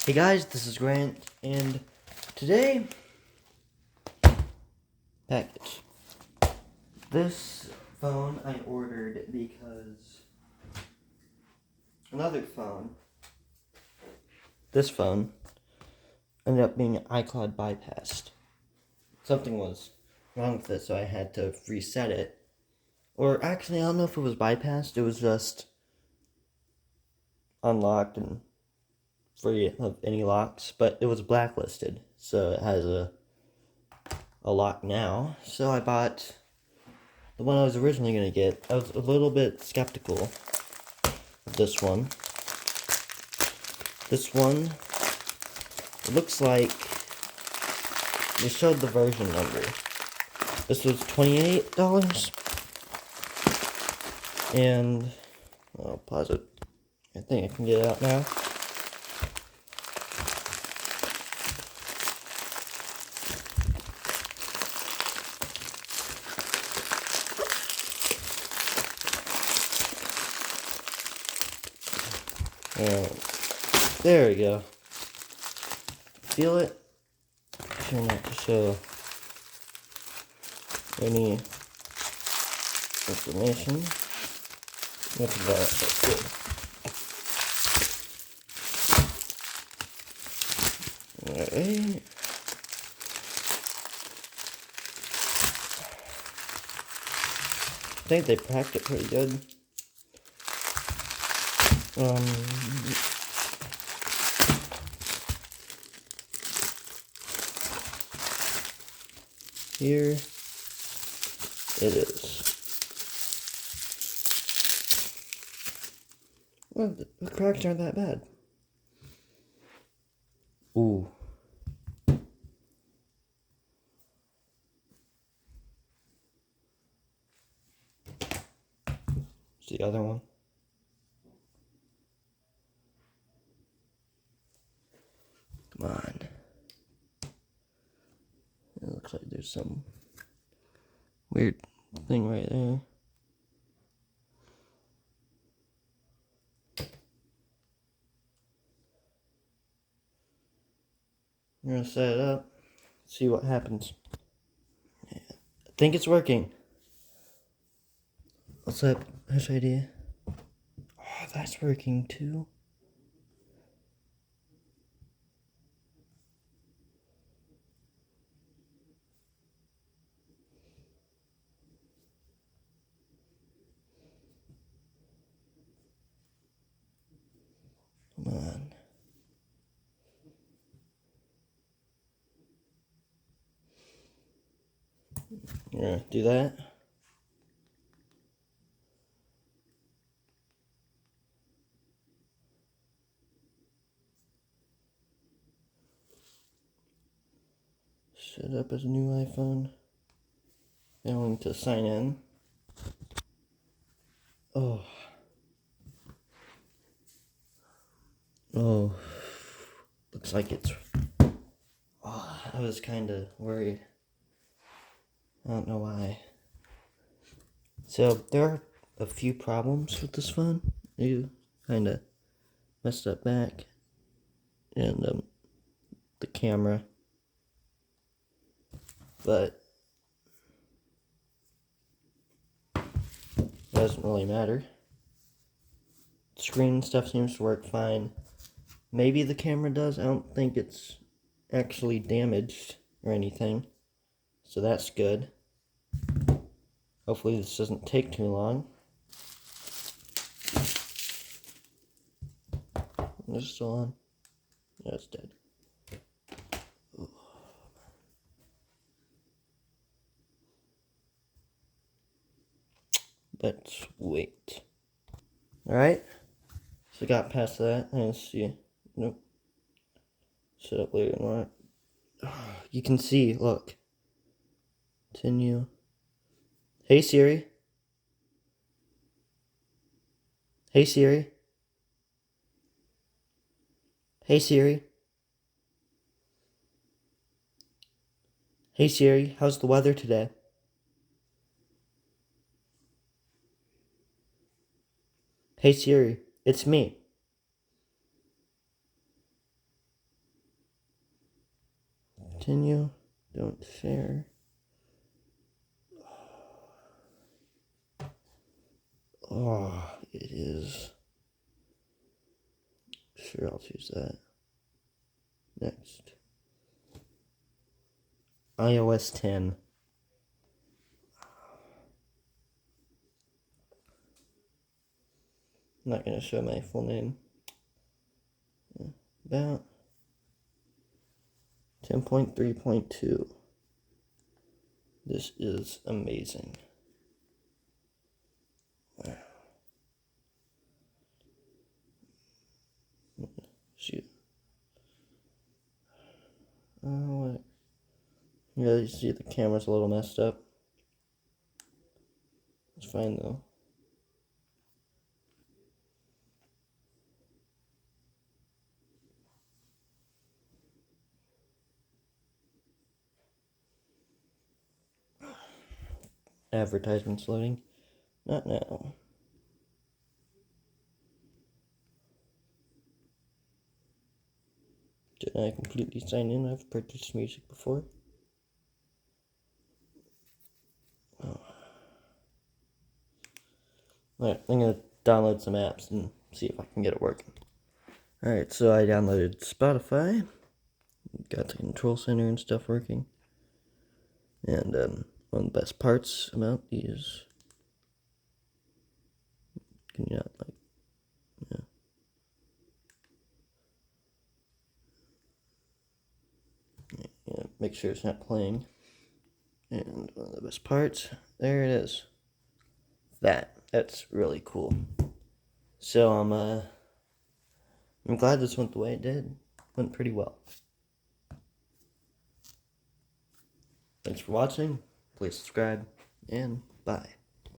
Hey guys, this is Grant, and today, package. This phone I ordered because another phone, this phone, ended up being iCloud bypassed. Something was wrong with it, so I had to reset it. Or actually, I don't know if it was bypassed, it was just unlocked and free of any locks, but it was blacklisted, so it has a lock now. So I bought the one I was originally going to get. I was a little bit skeptical of this one. This one, it looks like they showed the version number. This was $28, and I'll pause it. I think I can get it out now. There we go. Feel it? Try not to show any information. Look at that. That's good. Alright. I think they packed it pretty good. Here it is. Well, the cracks aren't that bad. Ooh. It's the other one. Come on. It looks like there's some weird thing right there. I'm gonna set it up, see what happens. I think it's working. What's up, Hush Idea? Oh, that's working too. Come on. You're gonna do that? Set up as a new iPhone. Going to sign in. Oh. Oh. Looks like it's... Oh, I was kind of worried. I don't know why. So, there are a few problems with this phone. You kind of messed up back. And, the camera. But it doesn't really matter. Screen stuff seems to work fine. Maybe the camera does. I don't think it's actually damaged or anything. So that's good. Hopefully this doesn't take too long. Is it still on? No, it's dead. Ooh. Let's wait. Alright. So got past that. Let's see. Nope. Set up later than that. You can see, look. Continue. Hey Siri. Hey Siri. Hey Siri. Hey Siri, how's the weather today? Hey Siri, it's me. continue. Don't share. Oh, it is. Sure, I'll choose that. Next. iOS 10. I'm not going to show my full name. About 10.3.2. This is amazing. Shoot. What? Yeah, you see the camera's a little messed up. It's fine though. Advertisements loading. Not now. Did I completely sign in? I've purchased music before. Oh. Alright, I'm gonna download some apps and see if I can get it working. Alright, so I downloaded Spotify. Got the control center and stuff working. And one of the best parts about these. Can you not like? Yeah, make sure it's not playing. And one of the best parts, there it is. That's really cool. So I'm glad this went the way it did. Went pretty well. Thanks for watching. Please subscribe and bye.